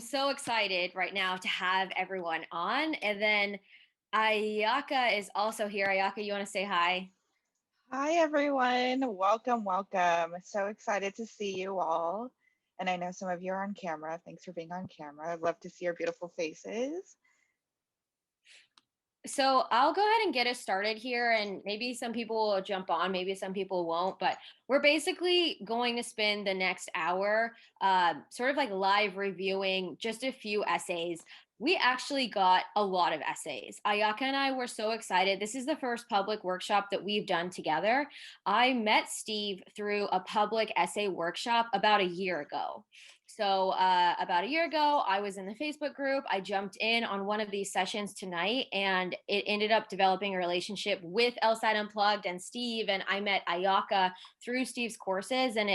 so excited right now to have everyone on. And then Ayaka is also here. Ayaka, you want to say hi? Hi, everyone. Welcome, welcome. So excited to see you all. And I know some of you are on camera. Thanks for being on camera. I'd love to see your beautiful faces. So I'll go ahead and get us started here, and maybe some people will jump on, maybe some people won't. But we're basically going to spend the next hour, sort of like live reviewing just a few essays. We actually got a lot of essays. Ayaka and I were so excited. This is the first public workshop that we've done together. I met Steve through a public essay workshop about a year ago. So, about a year ago, I was in the Facebook group. I jumped in on one of these sessions tonight, and it ended up developing a relationship with LSAT Unplugged and Steve. And I met Ayaka through Steve's courses. And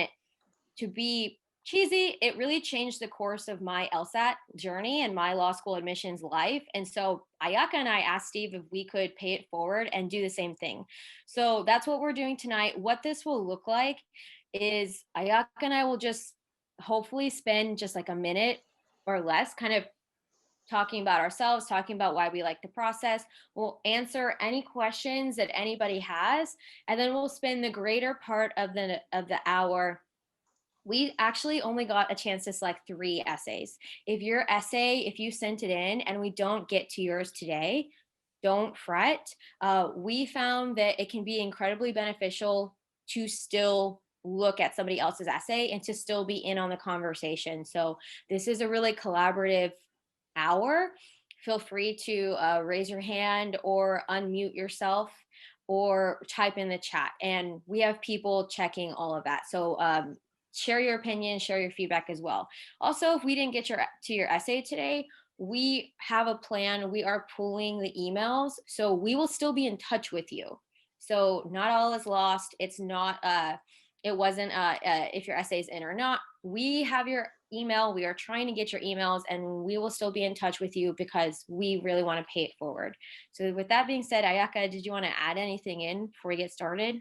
to be cheesy, it really changed the course of my LSAT journey and my law school admissions life. And so, Ayaka and I asked Steve if we could pay it forward and do the same thing. So, that's what we're doing tonight. What this will look like is Ayaka and I will just hopefully spend just like a minute or less kind of talking about ourselves, talking about why we like the process. We'll answer any questions that anybody has, and then we'll spend the greater part of the hour. We actually only got a chance to select 3 essays. If you sent it in and we don't get to yours today, don't fret. We found that it can be incredibly beneficial to still look at somebody else's essay and to still be in on the conversation. So this is a really collaborative hour. Feel free to raise your hand or unmute yourself or type in the chat. And we have people checking all of that. So share your opinion, share your feedback as well. Also, if we didn't get to your essay today, we have a plan. We are pulling the emails, so we will still be in touch with you. So not all is lost. It's not it wasn't if your essay is in or not. We have your email. We are trying to get your emails, and we will still be in touch with you because we really want to pay it forward. So with that being said, Ayaka, did you want to add anything in before we get started?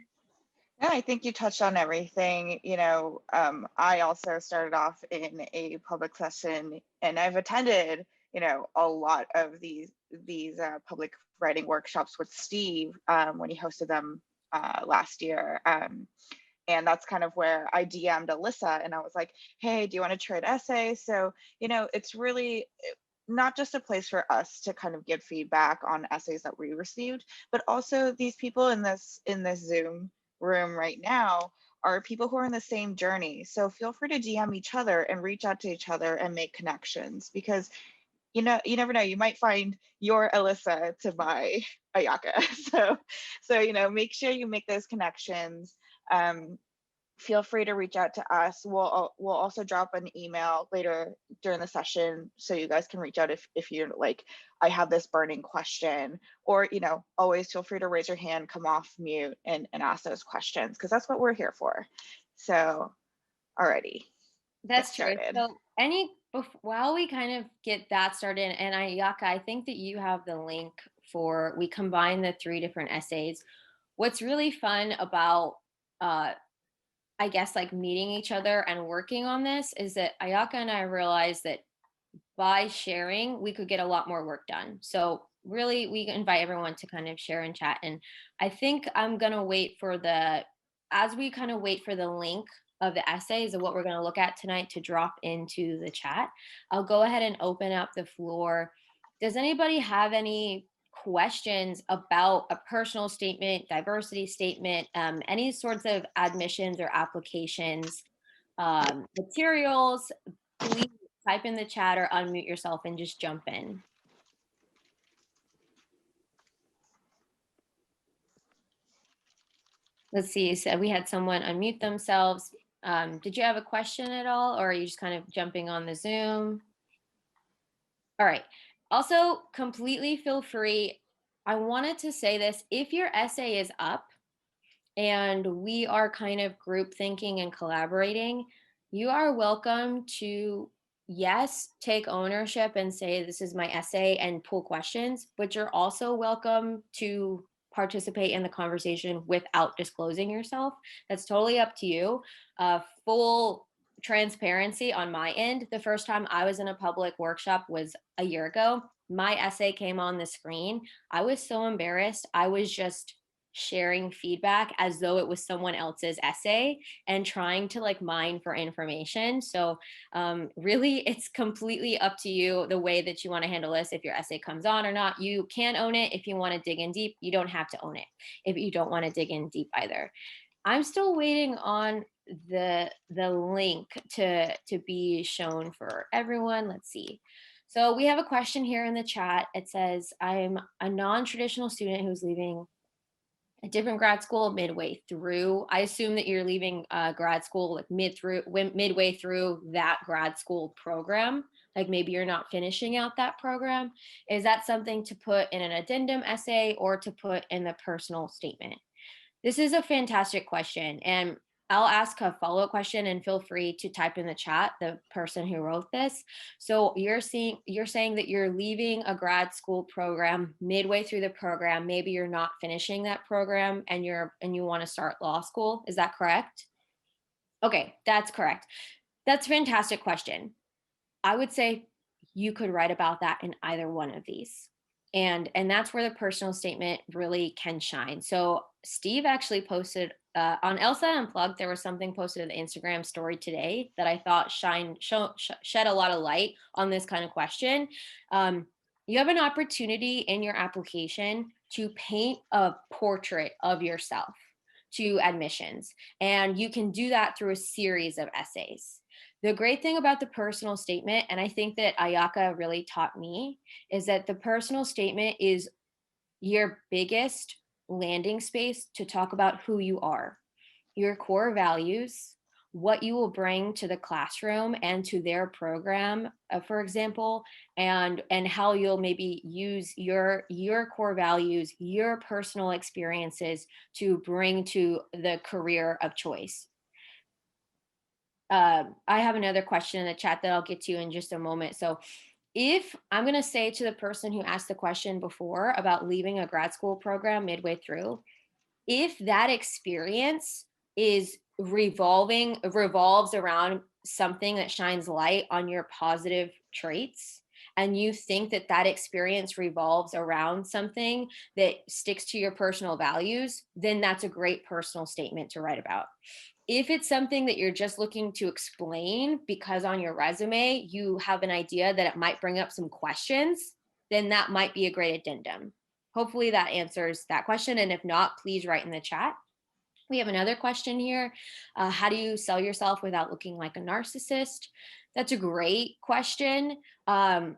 Yeah, I think you touched on everything. I also started off in a public session, and I've attended, a lot of these public writing workshops with Steve when he hosted them last year. And that's kind of where I DM'd Alisa and I was like, hey, do you want to trade essays? So, it's really not just a place for us to kind of give feedback on essays that we received, but also these people in this Zoom room right now are people who are in the same journey. So feel free to DM each other and reach out to each other and make connections because you never know, you might find your Alisa to buy Ayaka. So make sure you make those connections. Um, Feel free to reach out to us. We'll also drop an email later during the session so you guys can reach out if you're like, I have this burning question, or always feel free to raise your hand, come off mute, and ask those questions because that's what we're here for. So, alrighty, get That's true. started. So, while we kind of get that started, and Ayaka, I think that you have the link for we combine the 3 different essays. What's really fun about, I guess, like meeting each other and working on this is that Ayaka and I realized that by sharing, we could get a lot more work done. So, really, we invite everyone to kind of share and chat. And I think I'm going to as we kind of wait for the link of the essays of what we're going to look at tonight to drop into the chat, I'll go ahead and open up the floor. Does anybody have any questions about a personal statement, diversity statement, any sorts of admissions or applications, materials? Please type in the chat or unmute yourself and just jump in. Let's see. So we had someone unmute themselves. Did you have a question at all, or are you just kind of jumping on the Zoom? All right. Also, completely feel free. I wanted to say this. If your essay is up and we are kind of group thinking and collaborating, you are welcome to, yes, take ownership and say, this is my essay and pull questions, but you're also welcome to participate in the conversation without disclosing yourself. That's totally up to you. Full transparency on my end, the first time I was in a public workshop was a year ago. My essay came on the screen. I was so embarrassed. I was just sharing feedback as though it was someone else's essay and trying to like mine for information. So, really, it's completely up to you the way that you want to handle this. If your essay comes on or not, you can own it. If you want to dig in deep, you don't have to own it if you don't want to dig in deep either. I'm still waiting on the link to be shown for everyone. Let's see. So we have a question here in the chat. It says, I'm a non-traditional student who's leaving a different grad school midway through. I assume that you're leaving grad school like midway through that grad school program. Like maybe you're not finishing out that program. Is that something to put in an addendum essay or to put in the personal statement? This is a fantastic question. And I'll ask a follow up question and feel free to type in the chat the person who wrote this. So you're saying that you're leaving a grad school program midway through the program. Maybe you're not finishing that program and you want to start law school. Is that correct? Okay, that's correct. That's a fantastic question. I would say you could write about that in either one of these. And that's where the personal statement really can shine. So Steve actually posted on LSAT Unplugged. There was something posted in the Instagram story today that I thought shed a lot of light on this kind of question. You have an opportunity in your application to paint a portrait of yourself to admissions, and you can do that through a series of essays. The great thing about the personal statement, and I think that Ayaka really taught me, is that the personal statement is your biggest landing space to talk about who you are, your core values, what you will bring to the classroom and to their program, for example, and how you'll maybe use your core values, your personal experiences to bring to the career of choice. I have another question in the chat that I'll get to in just a moment. So, if I'm going to say to the person who asked the question before about leaving a grad school program midway through, if that experience is revolves around something that shines light on your positive traits, and you think that that experience revolves around something that sticks to your personal values, then that's a great personal statement to write about. If it's something that you're just looking to explain because on your resume you have an idea that it might bring up some questions, then that might be a great addendum. Hopefully that answers that question. And if not, please write in the chat. We have another question here. How do you sell yourself without looking like a narcissist? That's a great question. The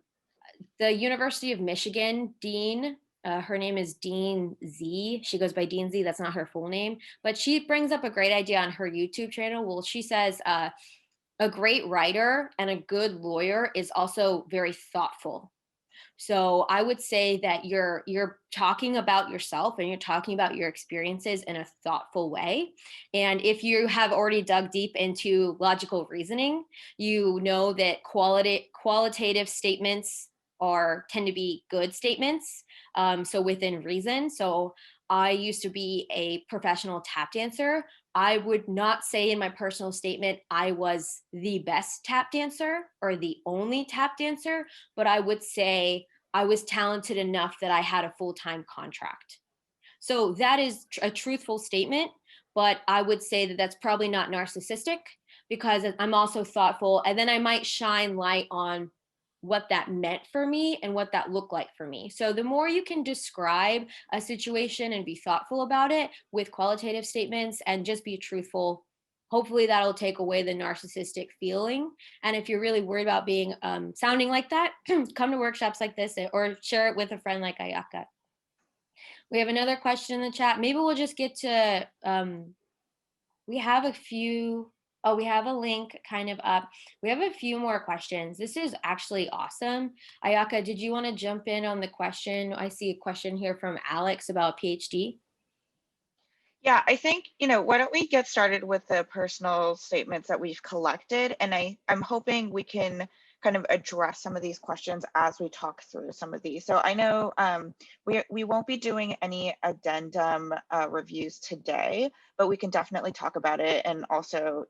University of Michigan dean, her name is Dean Z. She goes by Dean Z. That's not her full name, but she brings up a great idea on her YouTube channel. Well, she says a great writer and a good lawyer is also very thoughtful. So I would say that you're talking about yourself and you're talking about your experiences in a thoughtful way. And if you have already dug deep into logical reasoning, you know that qualitative statements are tend to be good statements. So within reason. So I used to be a professional tap dancer. I would not say in my personal statement I was the best tap dancer or the only tap dancer, but I would say I was talented enough that I had a full time contract. So that is a truthful statement, but I would say that that's probably not narcissistic because I'm also thoughtful. And then I might shine light on what that meant for me and what that looked like for me. So the more you can describe a situation and be thoughtful about it with qualitative statements and just be truthful, hopefully that'll take away the narcissistic feeling. And if you're really worried about being sounding like that, come to workshops like this or share it with a friend like Ayaka. We have another question in the chat. Maybe we'll just get to, we have a few, oh, we have a link kind of up. We have a few more questions. This is actually awesome. Ayaka, did you want to jump in on the question? I see a question here from Alex about PhD. Yeah, I think, why don't we get started with the personal statements that we've collected? And I'm hoping we can kind of address some of these questions as we talk through some of these. So I know we won't be doing any addendum reviews today, but we can definitely talk about it and also,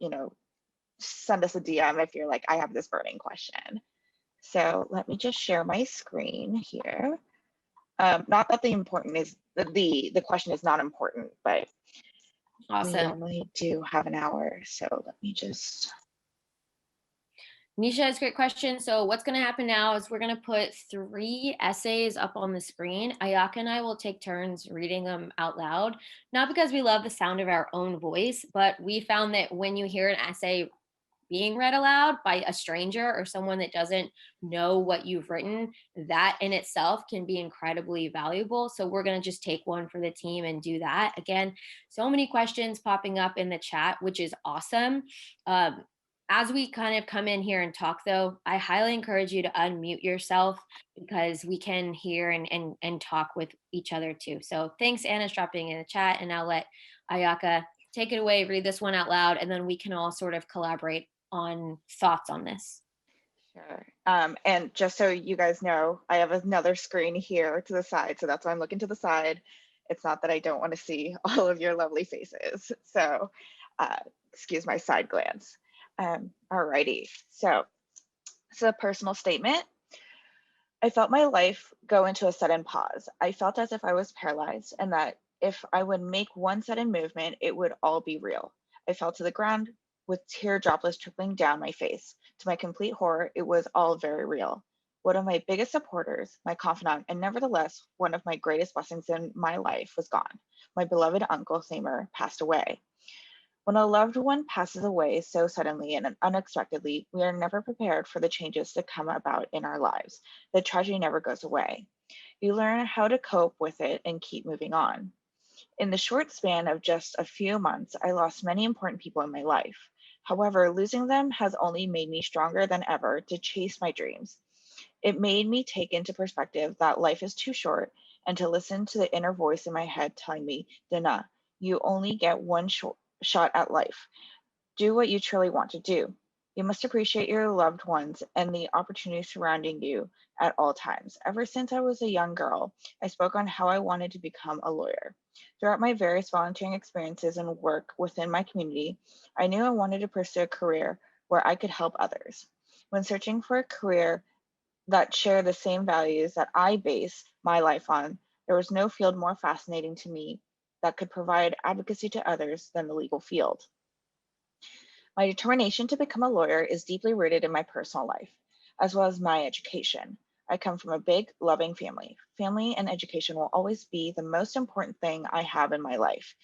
send us a DM if you're like, I have this burning question. So let me just share my screen here. Not that the important is the question is not important, but we Awesome. only do have an hour. So let me just, Nisha has a great question. So, what's going to happen now is we're going to put 3 essays up on the screen. Ayaka and I will take turns reading them out loud, not because we love the sound of our own voice, but we found that when you hear an essay being read aloud by a stranger or someone that doesn't know what you've written, that in itself can be incredibly valuable. So we're going to just take one for the team and do that. Again, so many questions popping up in the chat, which is awesome. As we kind of come in here and talk, though, I highly encourage you to unmute yourself because we can hear and talk with each other too. So thanks, Anna's dropping in the chat, and I'll let Ayaka take it away, read this one out loud, and then we can all sort of collaborate on thoughts on this. sure. And just so you guys know, I have another screen here to the side. So that's why I'm looking to the side. It's not that I don't want to see all of your lovely faces. So uh, excuse my side glance. Alrighty. So a personal statement. I felt my life go into a sudden pause. I felt as if I was paralyzed and that if I would make one sudden movement, it would all be real. I fell to the ground with tear droplets trickling down my face. To my complete horror, it was all very real. One of my biggest supporters, my confidant, and nevertheless one of my greatest blessings in my life was gone. My beloved uncle Thamer passed away. When a loved one passes away so suddenly and unexpectedly, we are never prepared for the changes to come about in our lives. The tragedy never goes away. You learn how to cope with it and keep moving on. In the short span of just a few months, I lost many important people in my life. However, losing them has only made me stronger than ever to chase my dreams. It made me take into perspective that life is too short and to listen to the inner voice in my head telling me, Dana, you only get one shot at life. Do what you truly want to do. You must appreciate your loved ones and the opportunities surrounding you at all times. Ever since I was a young girl, I spoke on how I wanted to become a lawyer. Throughout my various volunteering experiences and work within my community, I knew I wanted to pursue a career where I could help others. When searching for a career that shared the same values that I base my life on, there was no field more fascinating to me that could provide advocacy to others than the legal field. My determination to become a lawyer is deeply rooted in my personal life, as well as my education. I come from a big, loving family. Family and education will always be the most important thing I have in my life.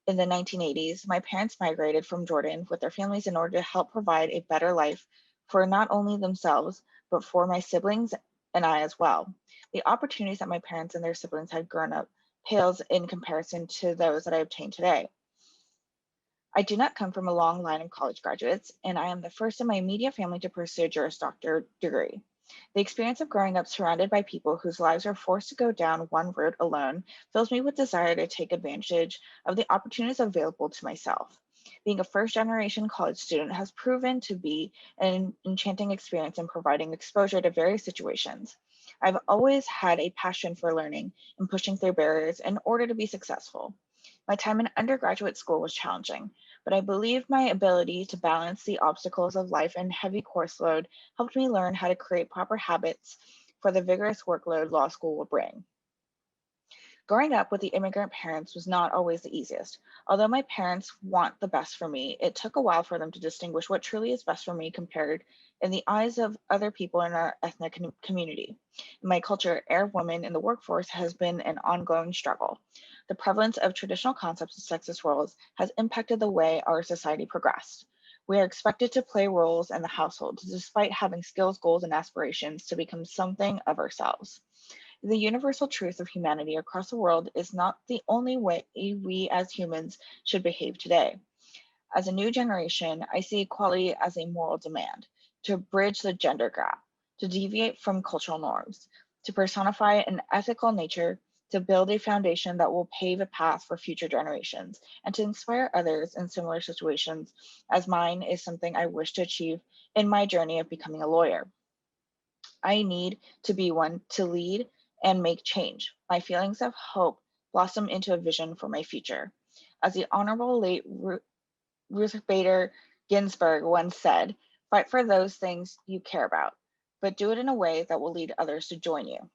In the 1980s, my parents migrated from Jordan with their families in order to help provide a better life for not only themselves, but for my siblings and I as well. The opportunities that my parents and their siblings had grown up pales in comparison to those that I obtained today. I do not come from a long line of college graduates, and I am the first in my immediate family to pursue a Juris Doctor degree. The experience of growing up surrounded by people whose lives are forced to go down one route alone fills me with desire to take advantage of the opportunities available to myself. Being a first generation college student has proven to be an enchanting experience in providing exposure to various situations. I've always had a passion for learning and pushing through barriers in order to be successful. My time in undergraduate school was challenging, but I believe my ability to balance the obstacles of life and heavy course load helped me learn how to create proper habits for the vigorous workload law school will bring. Growing up with the immigrant parents was not always the easiest. Although my parents want the best for me, it took a while for them to distinguish what truly is best for me compared in the eyes of other people in our ethnic community. In my culture, Arab women in the workforce has been an ongoing struggle. The prevalence of traditional concepts of sexist roles has impacted the way our society progressed. We are expected to play roles in the household despite having skills, goals, and aspirations to become something of ourselves. The universal truth of humanity across the world is not the only way we as humans should behave today. As a new generation, I see equality as a moral demand to bridge the gender gap, to deviate from cultural norms, to personify an ethical nature, to build a foundation that will pave a path for future generations, and to inspire others in similar situations as mine is something I wish to achieve in my journey of becoming a lawyer. I need to be one to lead and make change. My feelings of hope blossom into a vision for my future. As the Honorable late Ruth Bader Ginsburg once said, "Fight for those things you care about, but do it in a way that will lead others to join you."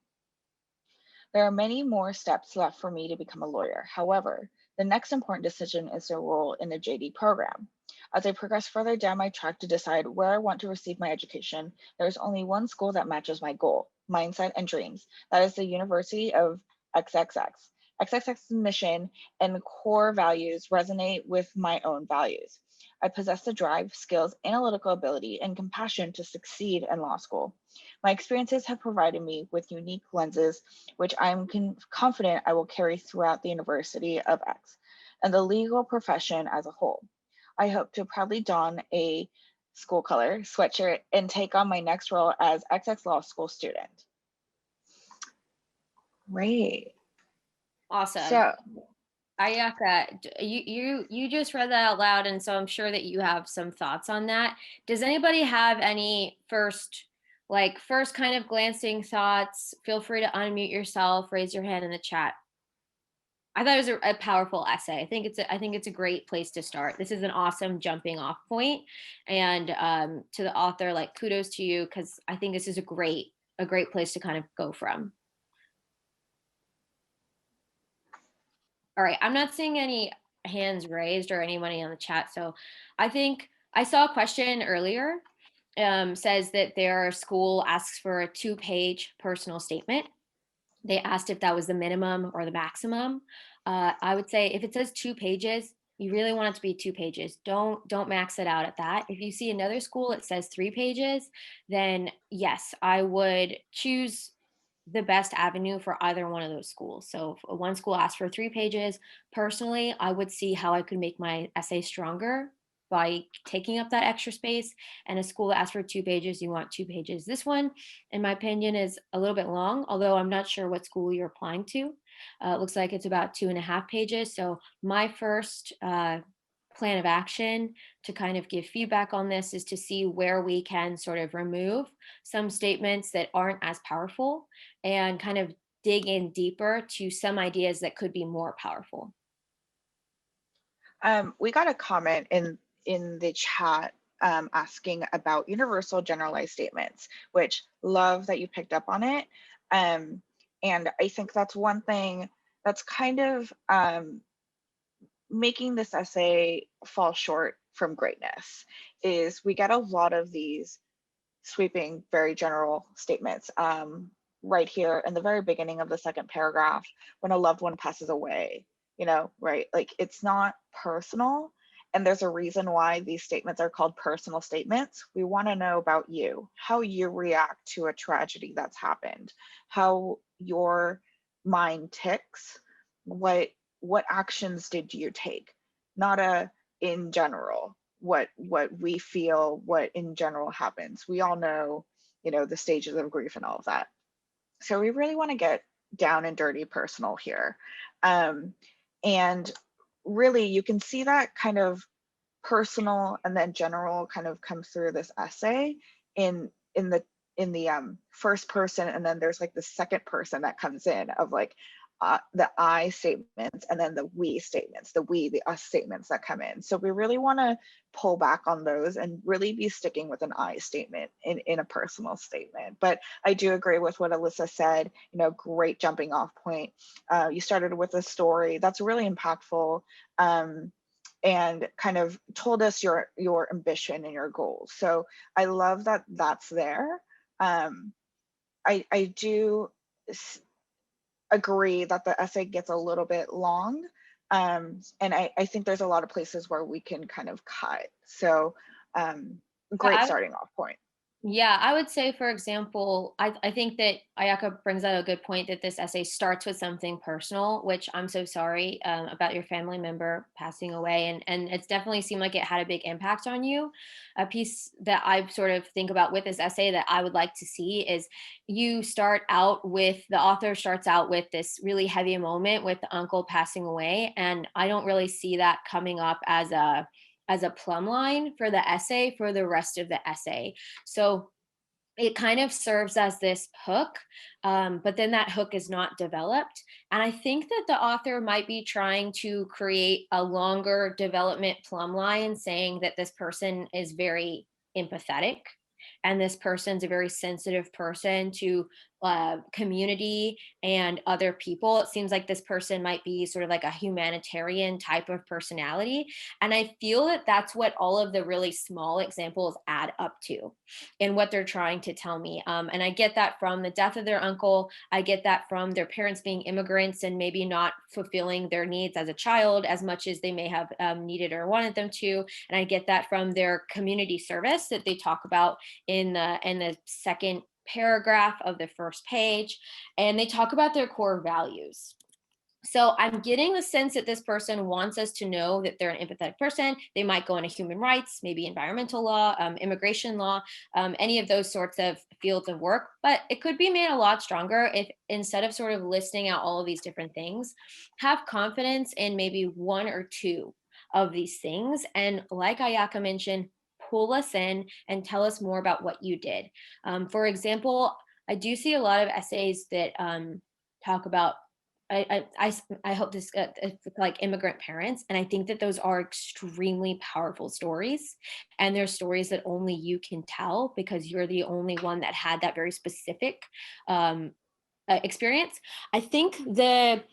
There are many more steps left for me to become a lawyer. However, the next important decision is to enroll in the JD program. As I progress further down my track to decide where I want to receive my education, there is only one school that matches my goal, mindset, and dreams. That is the University of XXX. XXX's mission and core values resonate with my own values. I possess the drive, skills, analytical ability, and compassion to succeed in law school. My experiences have provided me with unique lenses, which I'm confident I will carry throughout the University of X and the legal profession as a whole. I hope to proudly don a school color sweatshirt and take on my next role as XX Law School student. Right. Awesome. So Ayaka, you just read that out loud, and so I'm sure that you have some thoughts on that. Does anybody have any first kind of glancing thoughts? Feel free to unmute yourself, raise your hand in the chat. I thought it was a powerful essay. I think it's a great place to start. This is an awesome jumping off point, and to the author, like kudos to you because I think this is a great place to kind of go from. All right, I'm not seeing any hands raised or anybody on the chat. So I think I saw a question earlier, says that their school asks for a 2-page personal statement. They asked if that was the minimum or the maximum. I would say if it says 2 pages, you really want it to be 2 pages. Don't max it out at that. If you see another school that says 3 pages, then yes, I would choose the best avenue for either one of those schools. So if one school asked for 3 pages, personally, I would see how I could make my essay stronger by taking up that extra space. And a school that asks for 2 pages, you want 2 pages. This one, in my opinion, is a little bit long, although I'm not sure what school you're applying to. It looks like it's about 2.5 pages. So my first plan of action to kind of give feedback on this is to see where we can sort of remove some statements that aren't as powerful and kind of dig in deeper to some ideas that could be more powerful. we got a comment in the chat asking about universal generalized statements, which love that you picked up on it. And I think that's one thing that's kind of making this essay fall short from greatness is we get a lot of these sweeping, very general statements. Right here in the very beginning of the second paragraph, when a loved one passes away, right? Like it's not personal. And there's a reason why these statements are called personal statements. We want to know about you, how you react to a tragedy that's happened, how your mind ticks, what actions did you take, not a in general what we feel, what in general happens. We all know, the stages of grief and all of that. So we really want to get down and dirty personal here. And really you can see that kind of personal and then general kind of comes through this essay in the first person, and then there's like the second person that comes in of like the I statements and then the we statements, the we, the us statements that come in. So we really want to pull back on those and really be sticking with an I statement in a personal statement. But I do agree with what Alisa said, great jumping off point. You started with a story that's really impactful. And kind of told us your ambition and your goals. So I love that that's there. I do agree that the essay gets a little bit long. And I think there's a lot of places where we can kind of cut. So great starting off point. Yeah, I would say, for example, I think that Ayaka brings out a good point that this essay starts with something personal, which I'm so sorry about your family member passing away. And it's definitely seemed like it had a big impact on you. A piece that I sort of think about with this essay that I would like to see is the author starts out with this really heavy moment with the uncle passing away. And I don't really see that coming up as a plumb line for the essay for the rest of the essay. So it kind of serves as this hook, but then that hook is not developed. And I think that the author might be trying to create a longer development plumb line, saying that this person is very empathetic and this person's a very sensitive person to community and other people. It seems like this person might be sort of like a humanitarian type of personality. And I feel that that's what all of the really small examples add up to in what they're trying to tell me. And I get that from the death of their uncle. I get that from their parents being immigrants and maybe not fulfilling their needs as a child as much as they may have needed or wanted them to. And I get that from their community service that they talk about in the second paragraph of the first page. And they talk about their core values. So I'm getting the sense that this person wants us to know that they're an empathetic person. They might go into human rights, maybe environmental law, immigration law, any of those sorts of fields of work. But it could be made a lot stronger if instead of sort of listing out all of these different things, have confidence in maybe one or two of these things. And like Ayaka mentioned, pull us in and tell us more about what you did. For example, I do see a lot of essays that talk about I hope this like immigrant parents, and I think that those are extremely powerful stories, and they're stories that only you can tell because you're the only one that had that very specific um, experience. I think the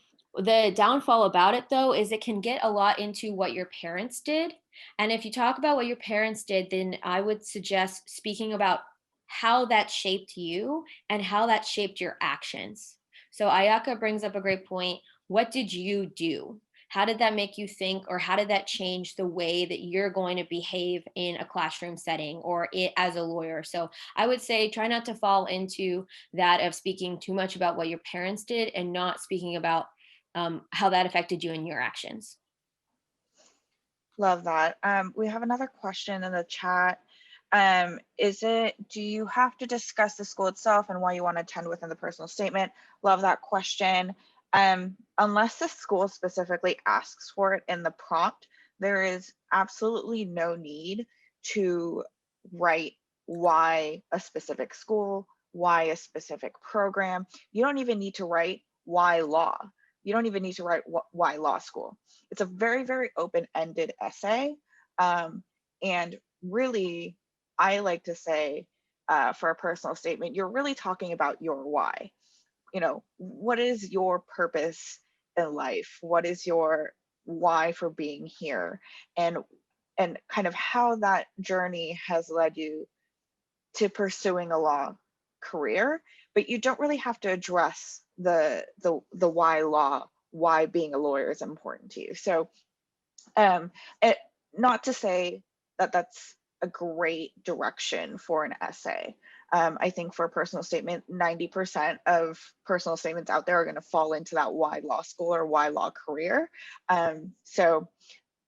downfall about it though is it can get a lot into what your parents did. And if you talk about what your parents did, then I would suggest speaking about how that shaped you and how that shaped your actions. So Ayaka brings up a great point. What did you do? How did that make you think, or how did that change the way that you're going to behave in a classroom setting or as a lawyer? So I would say try not to fall into that of speaking too much about what your parents did and not speaking about how that affected you in your actions. Love that. We have another question in the chat. Do you have to discuss the school itself and why you want to attend within the personal statement? Love that question. Unless the school specifically asks for it in the prompt, there is absolutely no need to write why a specific school, why a specific program. You don't even need to write why law. You don't even need to write why law school. It's a very, very open-ended essay. And really, I like to say for a personal statement, you're really talking about your why. You know, what is your purpose in life? What is your why for being here? And kind of how that journey has led you to pursuing a law career, but you don't really have to address the why law, why being a lawyer is important to you. So um, it, not to say that that's a great direction for an essay. I think for a personal statement, 90% of personal statements out there are going to fall into that why law school or why law career. So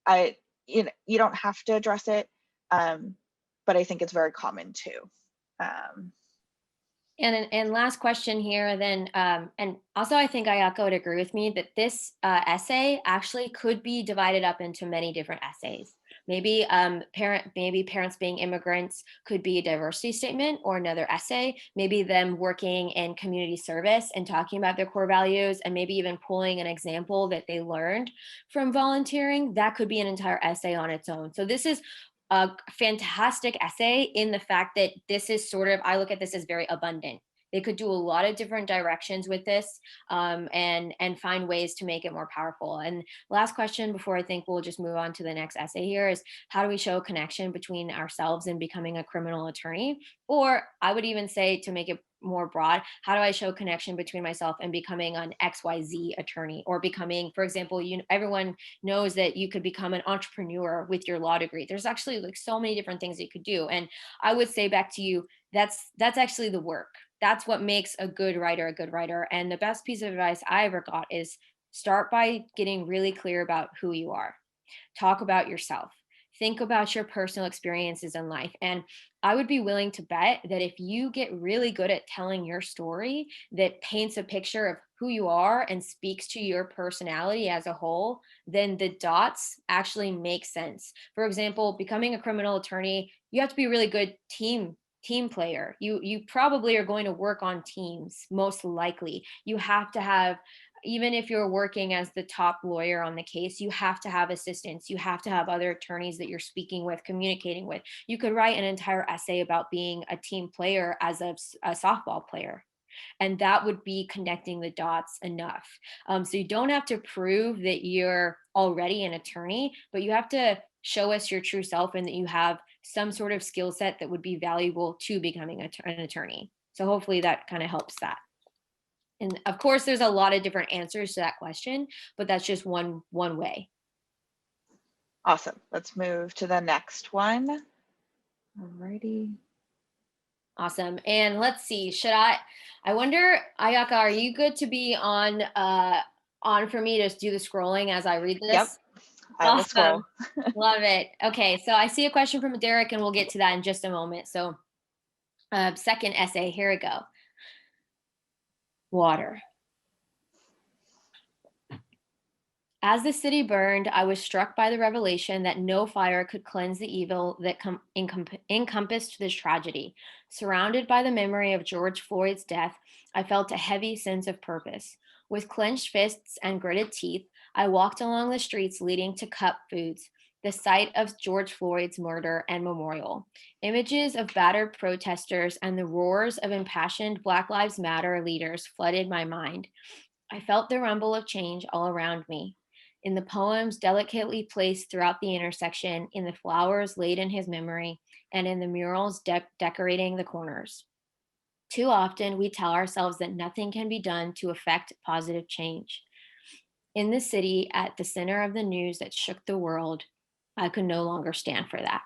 I, you don't have to address it, but I think it's very common too. Um, And last question here, then, and also I think Ayaka would agree with me that this essay actually could be divided up into many different essays. Maybe maybe parents being immigrants could be a diversity statement or another essay. Maybe them working in community service and talking about their core values, and maybe even pulling an example that they learned from volunteering. That could be an entire essay on its own. So this is a fantastic essay in the fact that this is sort of, I look at this as very abundant. They could do a lot of different directions with this, and find ways to make it more powerful. And last question before I think we'll just move on to the next essay here is, how do we show a connection between ourselves and becoming a criminal attorney? Or I would even say, to make it more broad, how do I show connection between myself and becoming an XYZ attorney, or becoming, for example, everyone knows that you could become an entrepreneur with your law degree. There's actually like so many different things that you could do. And I would say back to you, that's actually the work. That's what makes a good writer a good writer. And the best piece of advice I ever got is start by getting really clear about who you are. Talk about yourself. Think about your personal experiences in life. And I would be willing to bet that if you get really good at telling your story that paints a picture of who you are and speaks to your personality as a whole, then the dots actually make sense. For example, becoming a criminal attorney, you have to be a really good team player. You probably are going to work on teams, most likely. You have to have, even if you're working as the top lawyer on the case, you have to have assistants. You have to have other attorneys that you're speaking with, communicating with. You could write an entire essay about being a team player as a softball player, and that would be connecting the dots enough. So you don't have to prove that you're already an attorney, but you have to show us your true self and that you have some sort of skill set that would be valuable to becoming an attorney. So hopefully that kind of helps that. And of course, there's a lot of different answers to that question, but that's just one way. Awesome. Let's move to the next one. Alrighty. Awesome. And let's see, I wonder, Ayaka, are you good to be on for me to do the scrolling as I read Yep, this? I will Awesome. scroll. Love it. Okay, so I see a question from Derek and we'll get to that in just a moment. So, second essay, here we go. Water. As the city burned, I was struck by the revelation that no fire could cleanse the evil that encompassed this tragedy. Surrounded by the memory of George Floyd's death, I felt a heavy sense of purpose. With clenched fists and gritted teeth, I walked along the streets leading to Cup Foods, the site of George Floyd's murder and memorial. Images of battered protesters and the roars of impassioned Black Lives Matter leaders flooded my mind. I felt the rumble of change all around me. In the poems delicately placed throughout the intersection, in the flowers laid in his memory, and in the murals decorating the corners. Too often, we tell ourselves that nothing can be done to affect positive change. In the city, at the center of the news that shook the world, I could no longer stand for that.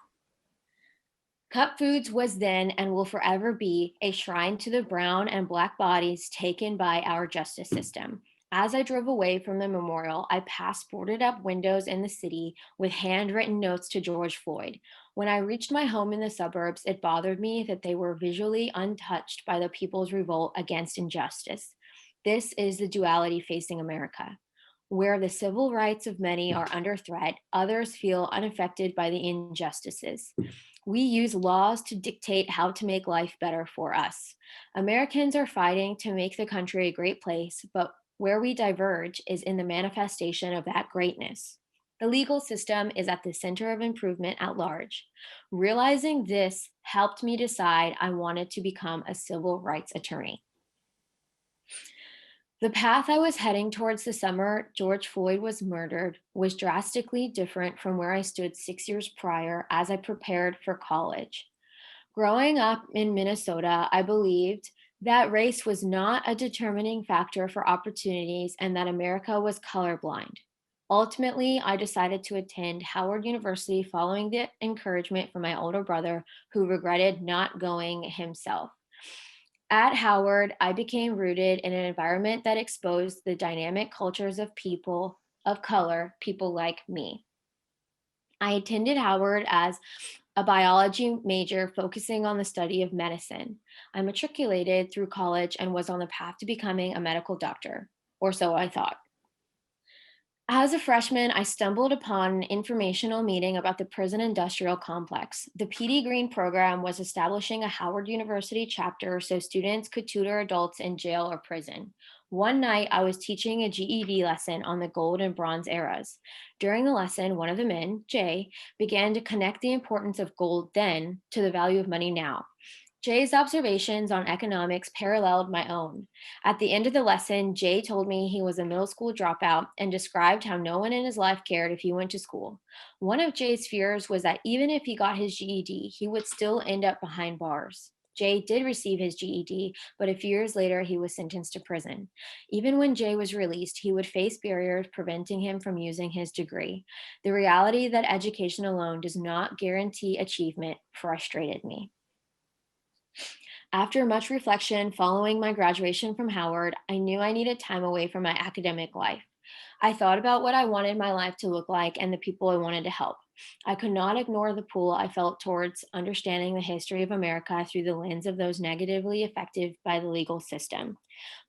Cup Foods was then and will forever be a shrine to the brown and Black bodies taken by our justice system. As I drove away from the memorial, I passed boarded up windows in the city with handwritten notes to George Floyd. When I reached my home in the suburbs, it bothered me that they were visually untouched by the people's revolt against injustice. This is the duality facing America. Where the civil rights of many are under threat, others feel unaffected by the injustices. We use laws to dictate how to make life better for us. Americans are fighting to make the country a great place, but where we diverge is in the manifestation of that greatness. The legal system is at the center of improvement at large. Realizing this helped me decide I wanted to become a civil rights attorney. The path I was heading towards the summer George Floyd was murdered was drastically different from where I stood 6 years prior as I prepared for college. Growing up in Minnesota, I believed that race was not a determining factor for opportunities and that America was colorblind. Ultimately, I decided to attend Howard University following the encouragement from my older brother, who regretted not going himself. At Howard, I became rooted in an environment that exposed the dynamic cultures of people of color, people like me. I attended Howard as a biology major focusing on the study of medicine. I matriculated through college and was on the path to becoming a medical doctor, or so I thought. As a freshman, I stumbled upon an informational meeting about the prison industrial complex. The PD Green program was establishing a Howard University chapter so students could tutor adults in jail or prison. One night, I was teaching a GED lesson on the gold and bronze eras. During the lesson, one of the men, Jay, began to connect the importance of gold then to the value of money now. Jay's observations on economics paralleled my own. At the end of the lesson, Jay told me he was a middle school dropout and described how no one in his life cared if he went to school. One of Jay's fears was that even if he got his GED, he would still end up behind bars. Jay did receive his GED, but a few years later, he was sentenced to prison. Even when Jay was released, he would face barriers preventing him from using his degree. The reality that education alone does not guarantee achievement frustrated me. After much reflection following my graduation from Howard, I knew I needed time away from my academic life. I thought about what I wanted my life to look like and the people I wanted to help. I could not ignore the pull I felt towards understanding the history of America through the lens of those negatively affected by the legal system.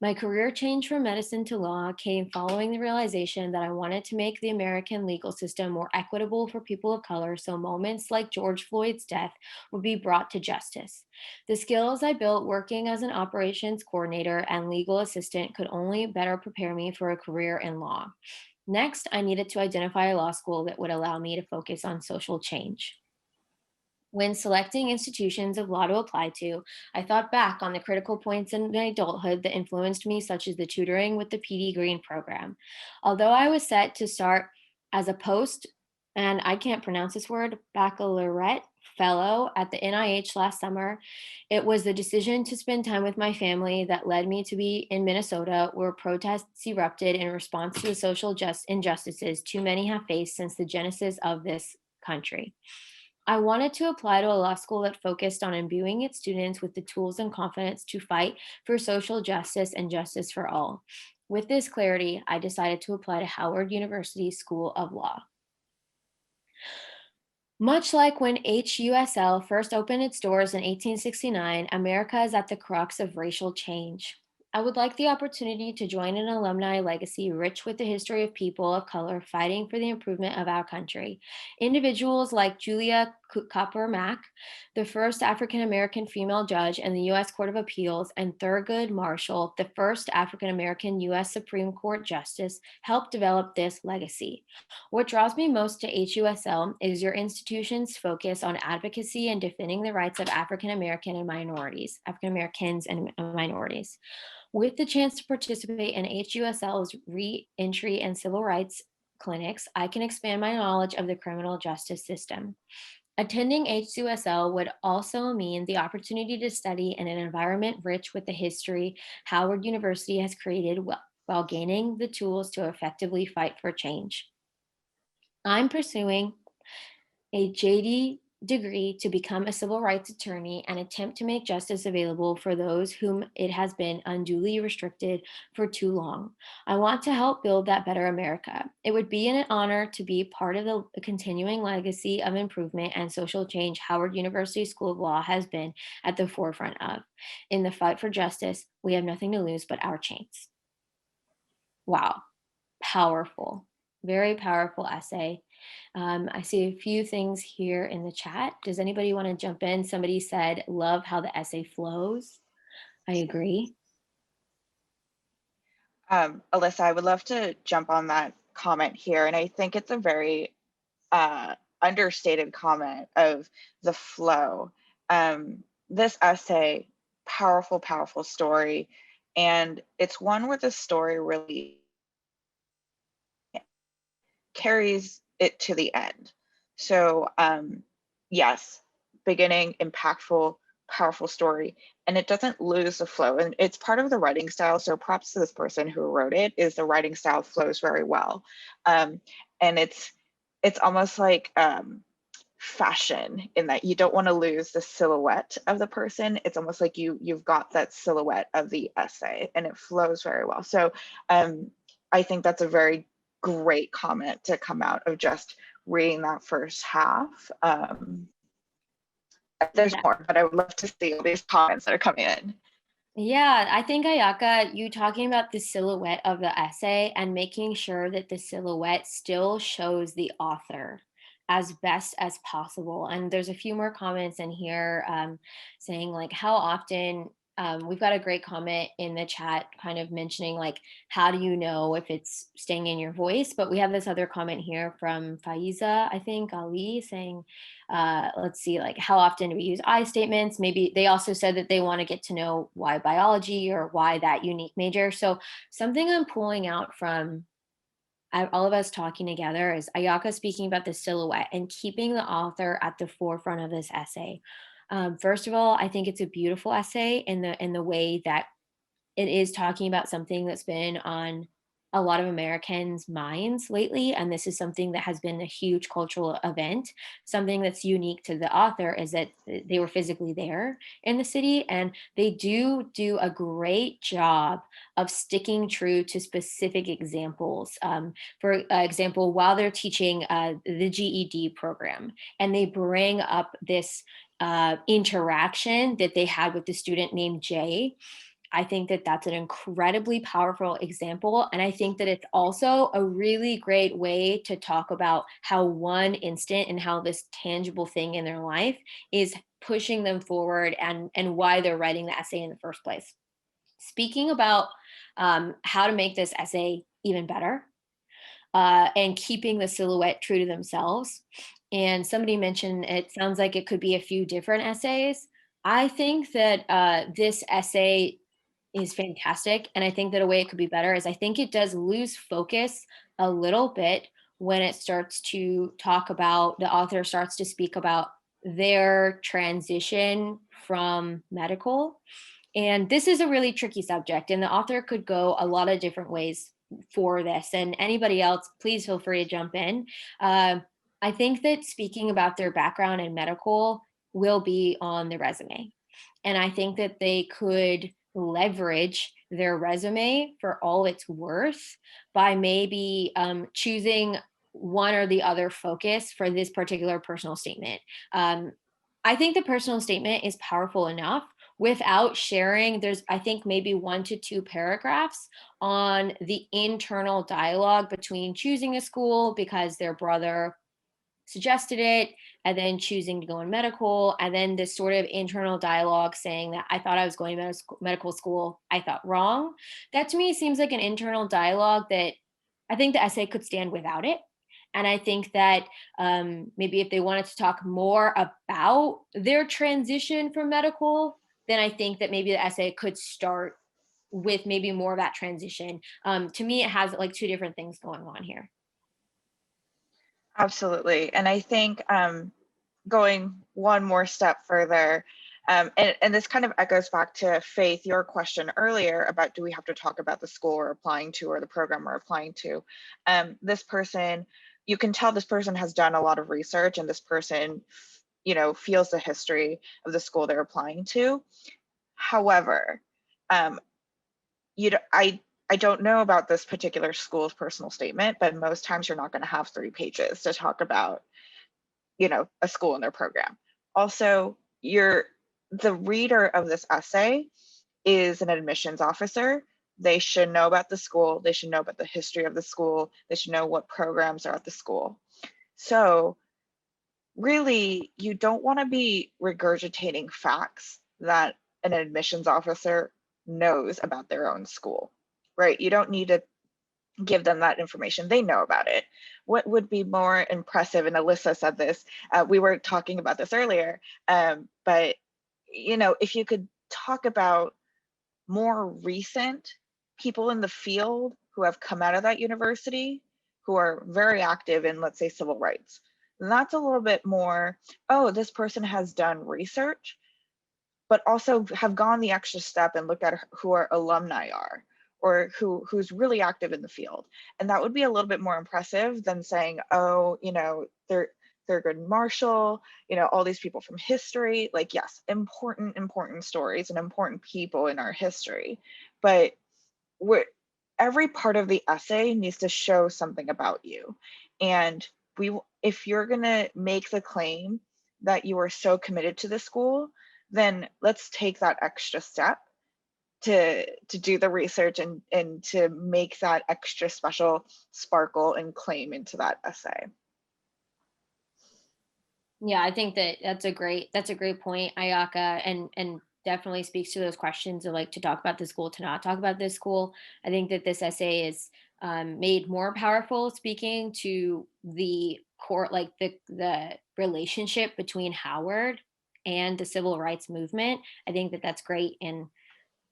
My career change from medicine to law came following the realization that I wanted to make the American legal system more equitable for people of color so moments like George Floyd's death would be brought to justice. The skills I built working as an operations coordinator and legal assistant could only better prepare me for a career in law. Next, I needed to identify a law school that would allow me to focus on social change. When selecting institutions of law to apply to, I thought back on the critical points in my adulthood that influenced me, such as the tutoring with the PD Green program. Although I was set to start as a post, and I can't pronounce this word, baccalaureate fellow at the NIH last summer, it was the decision to spend time with my family that led me to be in Minnesota, where protests erupted in response to the social injustices too many have faced since the genesis of this country. I wanted to apply to a law school that focused on imbuing its students with the tools and confidence to fight for social justice and justice for all. With this clarity, I decided to apply to Howard University School of Law. Much like when HUSL first opened its doors in 1869, America is at the crux of racial change. I would like the opportunity to join an alumni legacy rich with the history of people of color fighting for the improvement of our country. Individuals like Julia Copper Mack, the first African American female judge in the U.S. Court of Appeals, and Thurgood Marshall, the first African American U.S. Supreme Court justice, helped develop this legacy. What draws me most to HUSL is your institution's focus on advocacy and defending the rights of African Americans and minorities. With the chance to participate in HUSL's re-entry and civil rights clinics, I can expand my knowledge of the criminal justice system. Attending HUSL would also mean the opportunity to study in an environment rich with the history Howard University has created while gaining the tools to effectively fight for change. I'm pursuing a JD degree to become a civil rights attorney and attempt to make justice available for those whom it has been unduly restricted for too long. I want to help build that better America. It would be an honor to be part of the continuing legacy of improvement and social change Howard University School of Law has been at the forefront of. In the fight for justice, we have nothing to lose but our chains. Wow, powerful, very powerful essay. I see a few things here in the chat. Does anybody want to jump in? Somebody said, love how the essay flows. I agree. Alyssa, I would love to jump on that comment here. And I think it's a very understated comment of the flow. This essay, powerful, powerful story. And it's one where the story really carries it to the end. So yes, beginning, impactful, powerful story, and it doesn't lose the flow. And it's part of the writing style. So props to this person who wrote it, is the writing style flows very well. And it's almost like fashion in that you don't want to lose the silhouette of the person. It's almost like you've got that silhouette of the essay and it flows very well. So I think that's a very great comment to come out of just reading that first half. There's Yeah. more, but I would love to see all these comments that are coming in. Yeah, I think Ayaka, you talking about the silhouette of the essay and making sure that the silhouette still shows the author as best as possible. And there's a few more comments in here saying like how often we've got a great comment in the chat kind of mentioning like how do you know if it's staying in your voice, but we have this other comment here from Faiza, I think Ali, saying let's see, like how often do we use I statements? Maybe they also said that they want to get to know why biology or why that unique major. So something I'm pulling out from all of us talking together is Ayaka speaking about the silhouette and keeping the author at the forefront of this essay. First of all, I think it's a beautiful essay in the way that it is talking about something that's been on a lot of Americans' minds lately. And this is something that has been a huge cultural event. Something that's unique to the author is that they were physically there in the city, and they do a great job of sticking true to specific examples. For example, while they're teaching the GED program, and they bring up this interaction that they had with the student named Jay. I think that that's an incredibly powerful example. And I think that it's also a really great way to talk about how one instant and how this tangible thing in their life is pushing them forward, and why they're writing the essay in the first place. Speaking about how to make this essay even better, and keeping the silhouette true to themselves. And somebody mentioned it sounds like it could be a few different essays. I think that this essay is fantastic. And I think that a way it could be better is I think it does lose focus a little bit when it starts to talk about, the author starts to speak about their transition from medical. And this is a really tricky subject, and the author could go a lot of different ways for this. And anybody else, please feel free to jump in. Uh, I think that speaking about their background in medical will be on the resume. And I think that they could leverage their resume for all it's worth by maybe choosing one or the other focus for this particular personal statement. Um, I think the personal statement is powerful enough without sharing. There's, I think, maybe 1 to 2 paragraphs on the internal dialogue between choosing a school because their brother suggested it, and then choosing to go in medical, and then this sort of internal dialogue saying that I thought I was going to medical school, I thought wrong. That to me seems like an internal dialogue that I think the essay could stand without it. And I think that maybe if they wanted to talk more about their transition from medical, then I think that maybe the essay could start with maybe more of that transition. To me, it has like two different things going on here. Absolutely. And I think going one more step further, and this kind of echoes back to Faith, your question earlier about do we have to talk about the school we're applying to or the program we're applying to? This person, you can tell this person has done a lot of research, and this person, feels the history of the school they're applying to. However, um, you know, I don't know about this particular school's personal statement, but most times you're not going to have 3 pages to talk about, a school and their program. Also, the reader of this essay is an admissions officer. They should know about the school. They should know about the history of the school. They should know what programs are at the school. So really, you don't want to be regurgitating facts that an admissions officer knows about their own school, right? You don't need to give them that information. They know about it. What would be more impressive, and Alisa said this, we were talking about this earlier, but if you could talk about more recent people in the field who have come out of that university who are very active in, let's say, civil rights, that's a little bit more, oh, this person has done research, but also have gone the extra step and looked at who our alumni are, or who's really active in the field. And that would be a little bit more impressive than saying, oh, Thurgood Marshall, all these people from history. Like, yes, important stories and important people in our history, but we're every part of the essay needs to show something about you. And if you're going to make the claim that you are so committed to the school, then let's take that extra step to do the research and to make that extra special sparkle and claim into that essay. Yeah, I think that that's a great point, Ayaka, and definitely speaks to those questions of like to talk about this school, to not talk about this school. I think that this essay is made more powerful speaking to the core, like the relationship between Howard and the civil rights movement. I think that that's great, and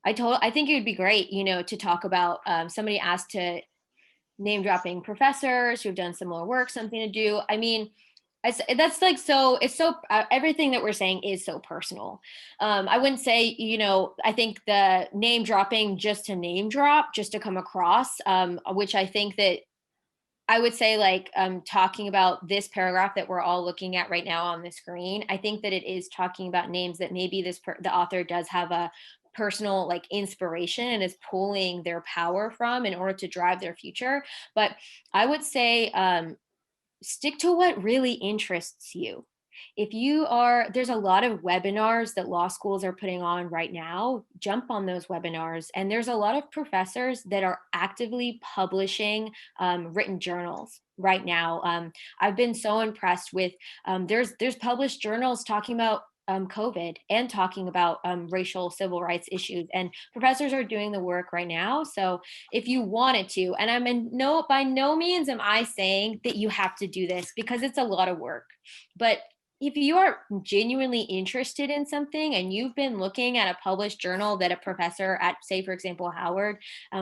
I think it would be great, to talk about. Somebody asked to name dropping professors who've done similar work, something to do. I mean, That's like so it's so everything that we're saying is so personal. I wouldn't say, I think the name dropping just to name drop, just to come across, which I think that I would say, like, talking about this paragraph that we're all looking at right now on the screen, I think that it is talking about names that maybe the author does have a personal like inspiration and is pulling their power from in order to drive their future. But I would say, stick to what really interests you. If you are, there's a lot of webinars that law schools are putting on right now. Jump on those webinars. And there's a lot of professors that are actively publishing written journals right now. I've been so impressed with, there's published journals talking about COVID and talking about racial civil rights issues. And professors are doing the work right now. So if you wanted to, and I'm in no by no means am I saying that you have to do this because it's a lot of work. But if you are genuinely interested in something and you've been looking at a published journal that a professor at, say, for example, Howard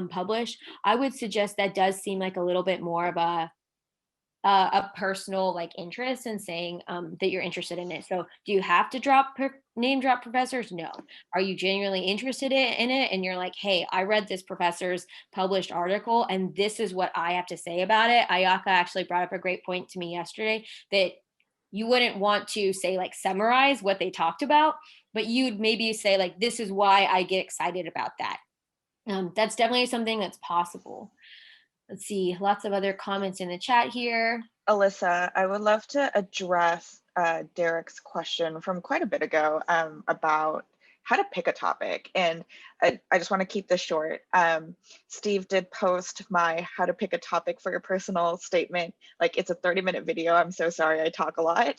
published, I would suggest that does seem like a little bit more of a personal like interest in saying that you're interested in it. So, do you have to name drop professors? No. Are you genuinely interested in it? And you're like, hey, I read this professor's published article, and this is what I have to say about it. Ayaka actually brought up a great point to me yesterday that you wouldn't want to say like summarize what they talked about, but you'd maybe say like, this is why I get excited about that. That's definitely something that's possible. Let's see, lots of other comments in the chat here. Alyssa, I would love to address Derek's question from quite a bit ago about how to pick a topic. And I just want to keep this short. Steve did post my how to pick a topic for your personal statement. Like it's a 30-minute video. I'm so sorry, I talk a lot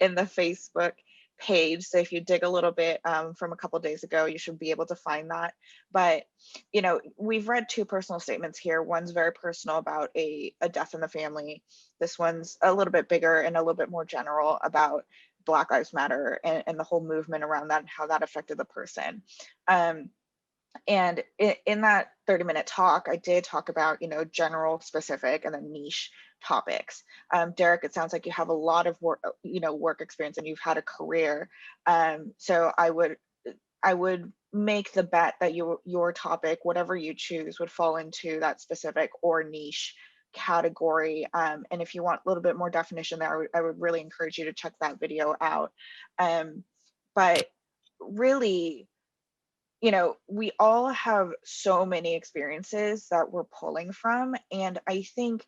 in the Facebook page. So if you dig a little bit from a couple days ago, you should be able to find that. But we've read two personal statements here. One's very personal about a death in the family. This one's a little bit bigger and a little bit more general about Black Lives Matter and the whole movement around that and how that affected the person. And in that 30-minute talk, I did talk about, general, specific, and then niche topics. Derek, it sounds like you have a lot of work experience and you've had a career. So I would make the bet that your topic, whatever you choose, would fall into that specific or niche category. And if you want a little bit more definition there, I would really encourage you to check that video out. But really, we all have so many experiences that we're pulling from. And I think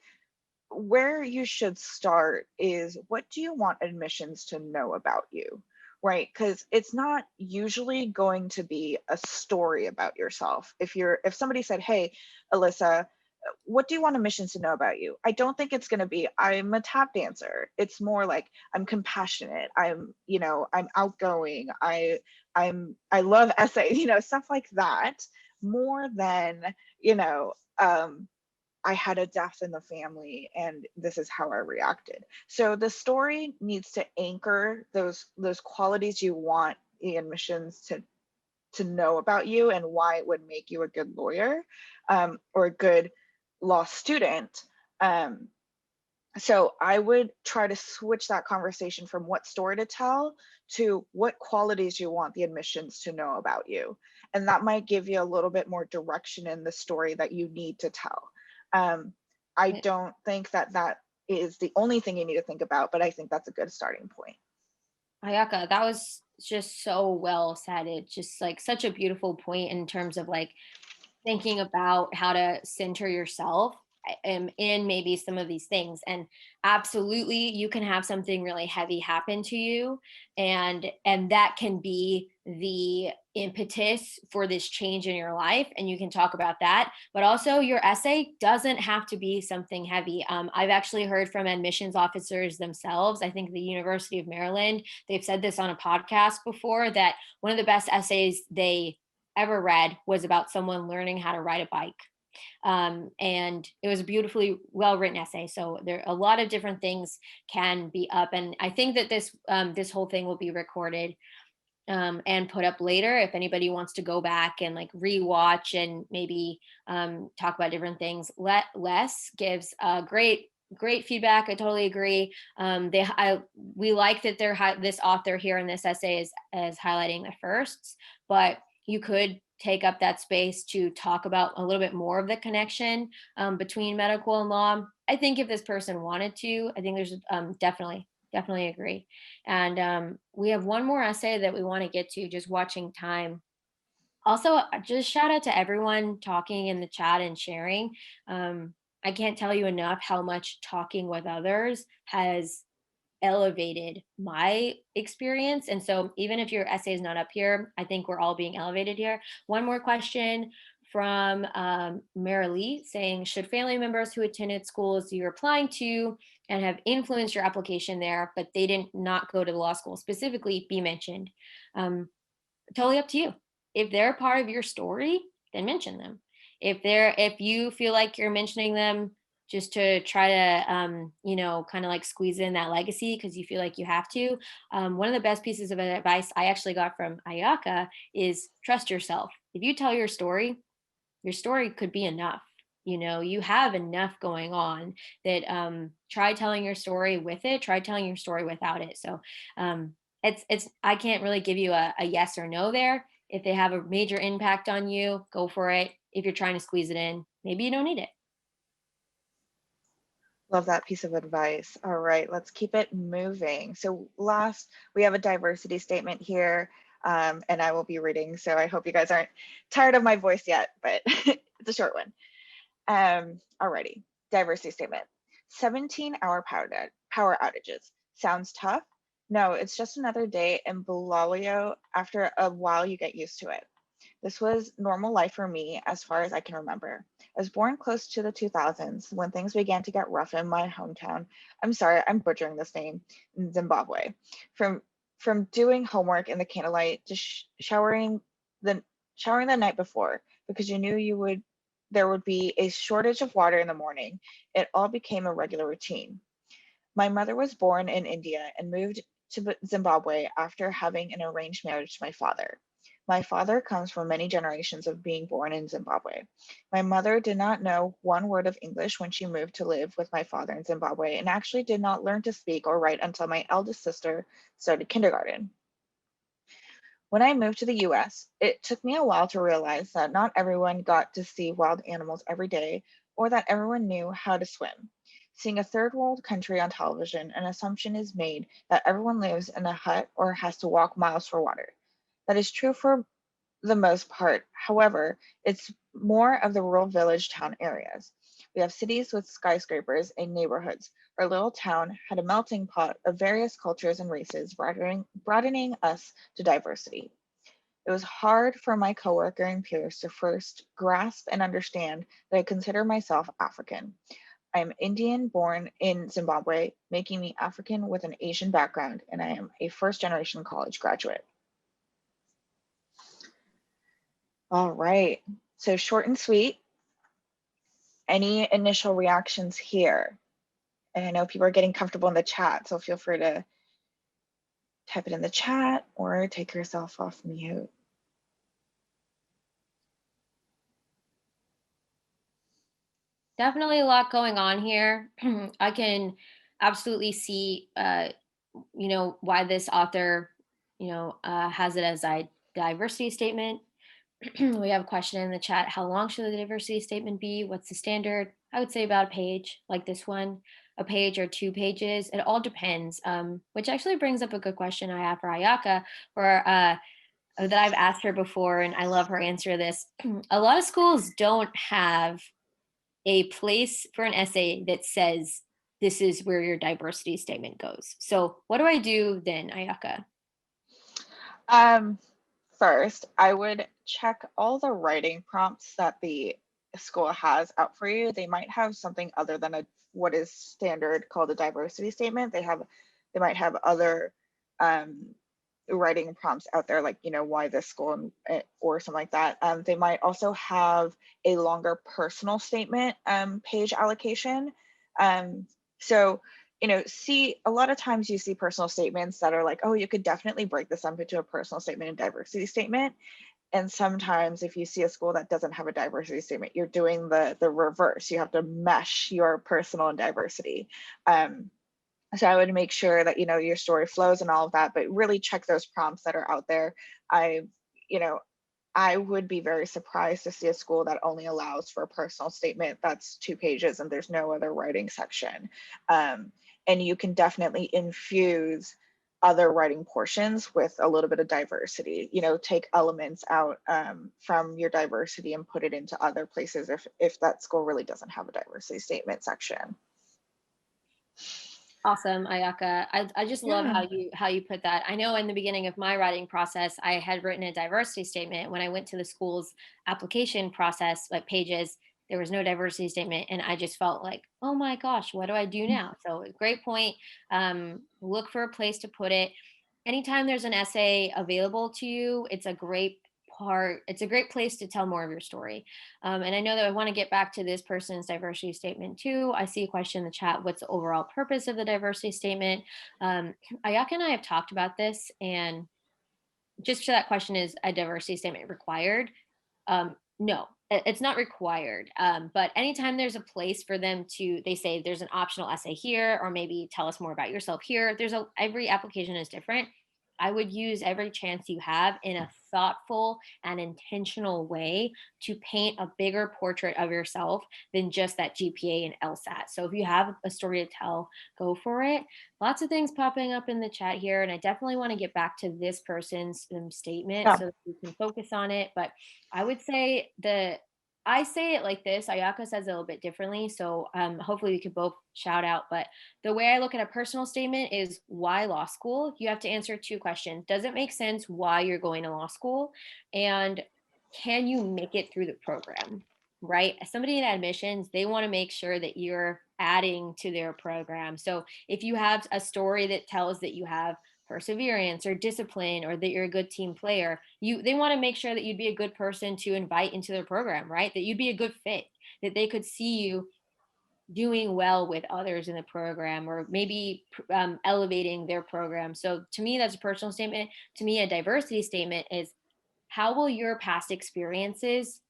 where you should start is, what do you want admissions to know about you? Right? Because it's not usually going to be a story about yourself. If somebody said, hey, Alyssa, what do you want admissions to know about you? I don't think it's going to be, I'm a tap dancer. It's more like, I'm compassionate. I'm outgoing. I love essays, stuff like that, more than, I had a death in the family and this is how I reacted. So the story needs to anchor those qualities you want the admissions to know about you and why it would make you a good lawyer, or a good law student. So I would try to switch that conversation from what story to tell to what qualities you want the admissions to know about you. And that might give you a little bit more direction in the story that you need to tell. I don't think that is the only thing you need to think about, but I think that's a good starting point. Ayaka, that was just so well said. It's just like such a beautiful point in terms of like thinking about how to center yourself in maybe some of these things. And absolutely you can have something really heavy happen to you, and that can be the impetus for this change in your life, and you can talk about that. But also your essay doesn't have to be something heavy. I've actually heard from admissions officers themselves. I think the University of Maryland, they've said this on a podcast before, that one of the best essays they ever read was about someone learning how to ride a bike. And it was a beautifully well written essay. So there a lot of different things can be up, and I think that this whole thing will be recorded and put up later if anybody wants to go back and like rewatch and maybe talk about different things. Les gives a great great feedback. I totally agree. We like that this author here in this essay is highlighting the firsts, but you could take up that space to talk about a little bit more of the connection between medical and law. I think if this person wanted to, I think there's definitely agree. And we have one more essay that we want to get to. Just watching time. Also, just shout out to everyone talking in the chat and sharing. I can't tell you enough how much talking with others has elevated my experience. And so, even if your essay is not up here, I think we're all being elevated here. One more question from Marilee saying, should family members who attended schools you're applying to and have influenced your application there, but they didn't not go to the law school specifically, be mentioned? Totally up to you. If they're a part of your story, then mention them. If you feel like you're mentioning them just to try to kind of like squeeze in that legacy because you feel like you have to, one of the best pieces of advice I actually got from Ayaka is trust yourself. If you tell your story could be enough. You have enough going on that try telling your story with it, try telling your story without it. So it's I can't really give you a yes or no there. If they have a major impact on you, go for it. If you're trying to squeeze it in, maybe you don't need it. Love that piece of advice. All right, let's keep it moving. So last, we have a diversity statement here, and I will be reading. So I hope you guys aren't tired of my voice yet, but it's a short one. Alrighty, diversity statement. 17-hour power outages. Sounds tough? No, it's just another day in Bulawayo. After a while, you get used to it. This was normal life for me as far as I can remember. I was born close to the 2000s when things began to get rough in my hometown. I'm sorry, I'm butchering this name, in Zimbabwe. From from doing homework in the candlelight to the showering the night before because you knew there would be a shortage of water in the morning. It all became a regular routine. My mother was born in India and moved to Zimbabwe after having an arranged marriage to my father. My father comes from many generations of being born in Zimbabwe. My mother did not know one word of English when she moved to live with my father in Zimbabwe and actually did not learn to speak or write until my eldest sister started kindergarten. When I moved to the US, it took me a while to realize that not everyone got to see wild animals every day or that everyone knew how to swim. Seeing a third world country on television, an assumption is made that everyone lives in a hut or has to walk miles for water. That is true for the most part. However, it's more of the rural village town areas. We have cities with skyscrapers and neighborhoods. Our little town had a melting pot of various cultures and races, broadening us to diversity. It was hard for my coworker and peers to first grasp and understand that I consider myself African. I am Indian born in Zimbabwe, making me African with an Asian background, and I am a first generation college graduate. All right, so short and sweet. Any initial reactions here? And I know people are getting comfortable in the chat, so feel free to type it in the chat or take yourself off mute. Definitely a lot going on here. I can absolutely see, why this author, has it as a diversity statement. We have a question in the chat. How long should the diversity statement be? What's the standard? I would say about a page, like this one, a page or 2 pages. It all depends. Which actually brings up a good question I have for Ayaka, or that I've asked her before, and I love her answer to this. A lot of schools don't have a place for an essay that says this is where your diversity statement goes. So what do I do then, Ayaka? Um, First, I would check all the writing prompts that the school has out for you. They might have something other than what is standard called a diversity statement. They might have other um, writing prompts out there, like why this school or something like that. They might also have a longer personal statement page allocation. So see, a lot of times you see personal statements that are like, oh, you could definitely break this up into a personal statement and diversity statement. And sometimes if you see a school that doesn't have a diversity statement, you're doing the reverse. You have to mesh your personal and diversity. Um, so I would make sure that, your story flows and all of that, but really check those prompts that are out there. I, you know, I would be very surprised to see a school that only allows for a personal statement that's 2 pages and there's no other writing section. Um, and you can definitely infuse other writing portions with a little bit of diversity. Take elements out from your diversity and put it into other places if that school really doesn't have a diversity statement section. Awesome, Ayaka. I just love Yeah. how you put that. I know in the beginning of my writing process, I had written a diversity statement. When I went to the school's application process, like pages, there was no diversity statement, and I just felt like, oh my gosh, what do I do now? So great point. Look for a place to put it. Anytime there's an essay available to you, it's a great place to tell more of your story. And I know that I want to get back to this person's diversity statement too. I see a question in the chat. What's the overall purpose of the diversity statement? Ayaka and I have talked about this, and just to that question, is a diversity statement required? No, it's not required. But anytime there's a place for them to, they say there's an optional essay here, or maybe tell us more about yourself here. Every application is different. I would use every chance you have in a thoughtful and intentional way to paint a bigger portrait of yourself than just that GPA and LSAT. So if you have a story to tell, go for it. Lots of things popping up in the chat here, and I definitely want to get back to this person's statement Yeah. so that we can focus on it. But I would say I say it like this. Ayaka says it a little bit differently. So hopefully we could both shout out. But the way I look at a personal statement is, why law school? You have to answer 2 questions. Does it make sense why you're going to law school? And can you make it through the program? Right? As somebody in admissions, they want to make sure that you're adding to their program. So if you have a story that tells that you have perseverance or discipline, or that you're a good team player, they want to make sure that you'd be a good person to invite into their program, right? That you'd be a good fit, that they could see you doing well with others in the program, or maybe elevating their program. So to me, that's a personal statement. To me, a diversity statement is, how will your past experiences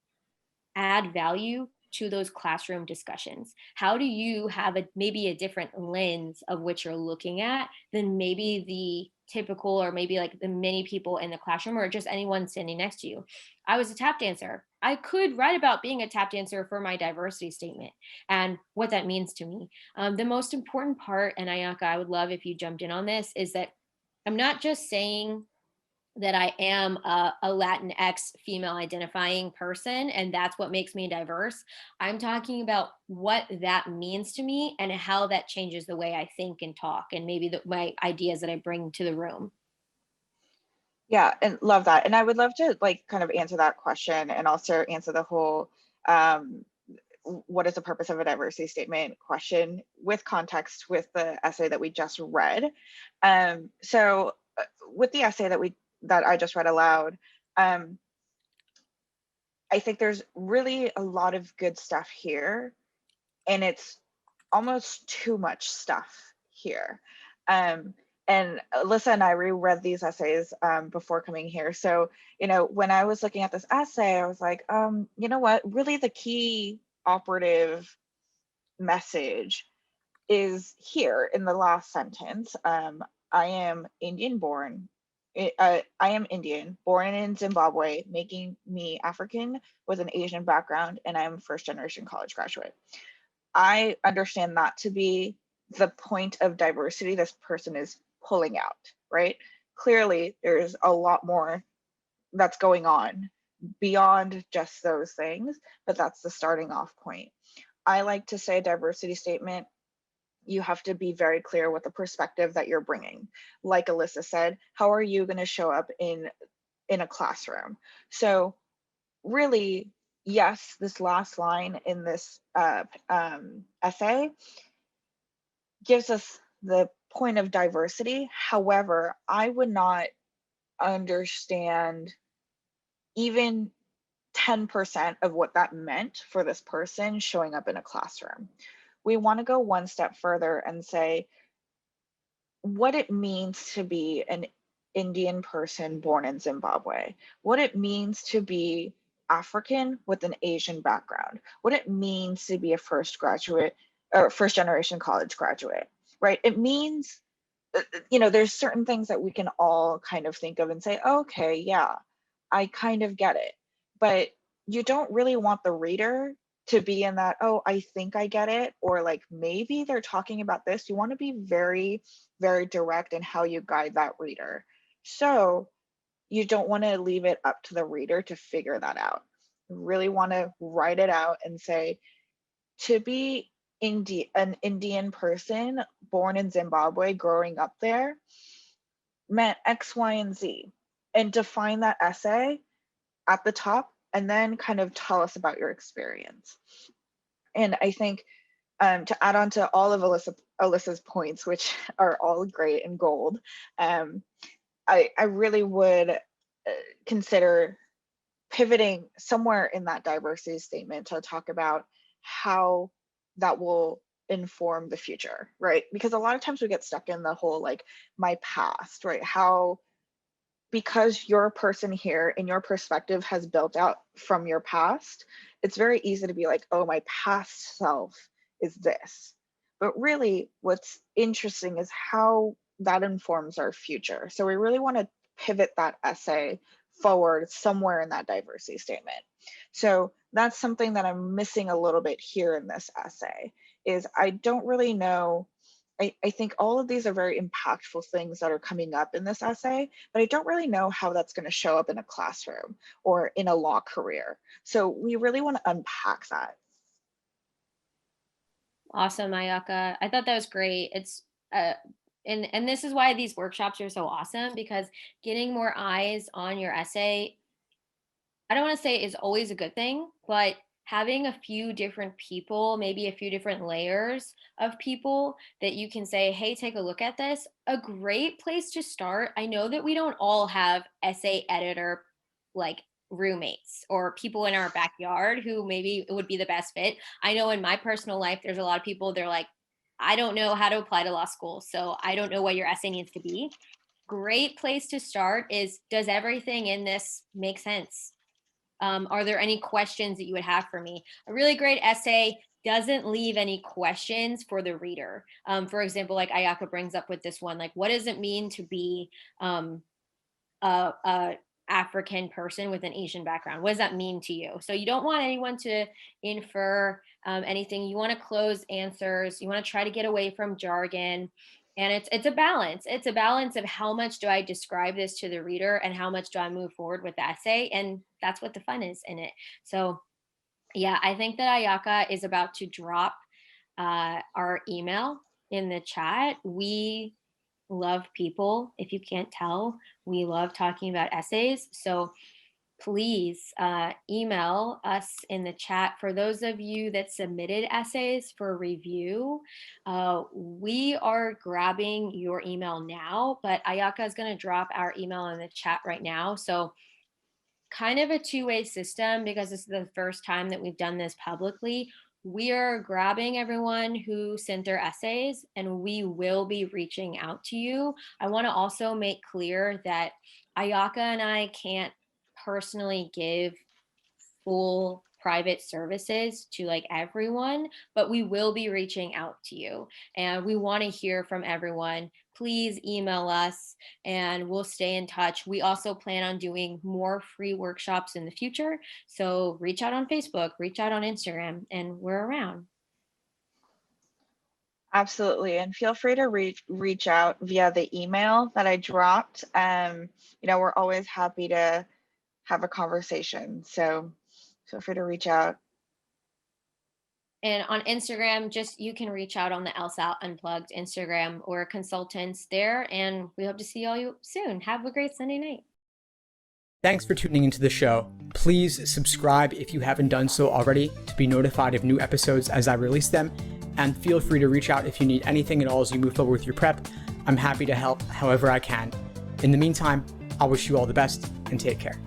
add value to those classroom discussions? How do you have maybe a different lens of what you're looking at than maybe the typical, or maybe like the many people in the classroom, or just anyone standing next to you? I was a tap dancer. I could write about being a tap dancer for my diversity statement and what that means to me. The most important part, and Ayaka, I would love if you jumped in on this, is that I'm not just saying that I am a Latinx female identifying person, and that's what makes me diverse. I'm talking about what that means to me and how that changes the way I think and talk, and maybe my ideas that I bring to the room. Yeah, and love that. And I would love to like kind of answer that question and also answer the whole um, what is the purpose of a diversity statement question with context with the essay that we just read. So with the essay that I just read aloud, um, I think there's really a lot of good stuff here, and it's almost too much stuff here. Um, and Alyssa and I reread these essays before coming here. So, when I was looking at this essay, I was like, you know what? Really, the key operative message is here in the last sentence. I am Indian born. I am Indian, born in Zimbabwe, making me African with an Asian background, and I'm first generation college graduate. I understand that to be the point of diversity this person is pulling out, right? Clearly, there's a lot more that's going on beyond just those things, but that's the starting off point. I like to say a diversity statement, you have to be very clear with the perspective that you're bringing. Like Alyssa said, how are you going to show up in a classroom? So really, yes, this last line in this essay gives us the point of diversity. However, I would not understand even 10% of what that meant for this person showing up in a classroom. We want to go one step further and say what it means to be an Indian person born in Zimbabwe, what it means to be African with an Asian background, what it means to be a first generation college graduate, right? It means, there's certain things that we can all kind of think of and say, okay, yeah, I kind of get it. But you don't really want the reader to be in that, oh, I think I get it, or like maybe they're talking about this. You want to be very, very direct in how you guide that reader. So you don't want to leave it up to the reader to figure that out. You really want to write it out and say, to be an Indian person born in Zimbabwe, growing up there, meant X, Y, and Z. And define that essay at the top, and then kind of tell us about your experience. And I think to add on to all of Alisa's points, which are all great and gold, I really would consider pivoting somewhere in that diversity statement to talk about how that will inform the future, right? Because a lot of times we get stuck in the whole like my past, right? How, because your person here and your perspective has built out from your past, it's very easy to be like, oh, my past self is this. But really, what's interesting is how that informs our future. So we really want to pivot that essay forward somewhere in that diversity statement. So that's something that I'm missing a little bit here in this essay, is I don't really know. I think all of these are very impactful things that are coming up in this essay, but I don't really know how that's going to show up in a classroom or in a law career. So we really want to unpack that. Awesome, Ayaka. I thought that was great. It's and this is why these workshops are so awesome, because getting more eyes on your essay, I don't want to say is always a good thing, but having a few different people, maybe a few different layers of people that you can say, hey, take a look at this. A great place to start. I know that we don't all have essay editor like roommates or people in our backyard who maybe it would be the best fit. I know in my personal life, there's a lot of people, they're like, I don't know how to apply to law school, so I don't know what your essay needs to be. Great place to start is, does everything in this make sense? Are there any questions that you would have for me? A really great essay doesn't leave any questions for the reader. For example, like Ayaka brings up with this one, like, what does it mean to be a African person with an Asian background? What does that mean to you? So you don't want anyone to infer anything. You want to close answers. You want to try to get away from jargon. And it's a balance. It's a balance of how much do I describe this to the reader and how much do I move forward with the essay. And that's what the fun is in it. So yeah, I think that Ayaka is about to drop our email in the chat. We love people. If you can't tell, we love talking about essays. So please email us in the chat. For those of you that submitted essays for review, we are grabbing your email now, but Ayaka is going to drop our email in the chat right now. So kind of a two-way system, because this is the first time that we've done this publicly. We are grabbing everyone who sent their essays and we will be reaching out to you. I want to also make clear that Ayaka and I can't personally give full private services to like everyone, but we will be reaching out to you and we want to hear from everyone. Please email us and we'll stay in touch. We also plan on doing more free workshops in the future. So reach out on Facebook, reach out on Instagram, and we're around. Absolutely. And feel free to reach out via the email that I dropped. We're always happy to have a conversation. So feel free to reach out. And on Instagram, just you can reach out on the LSAT Unplugged Instagram or consultants there. And we hope to see all you soon. Have a great Sunday night. Thanks for tuning into the show. Please subscribe if you haven't done so already to be notified of new episodes as I release them. And feel free to reach out if you need anything at all as you move forward with your prep. I'm happy to help however I can. In the meantime, I'll wish you all the best and take care.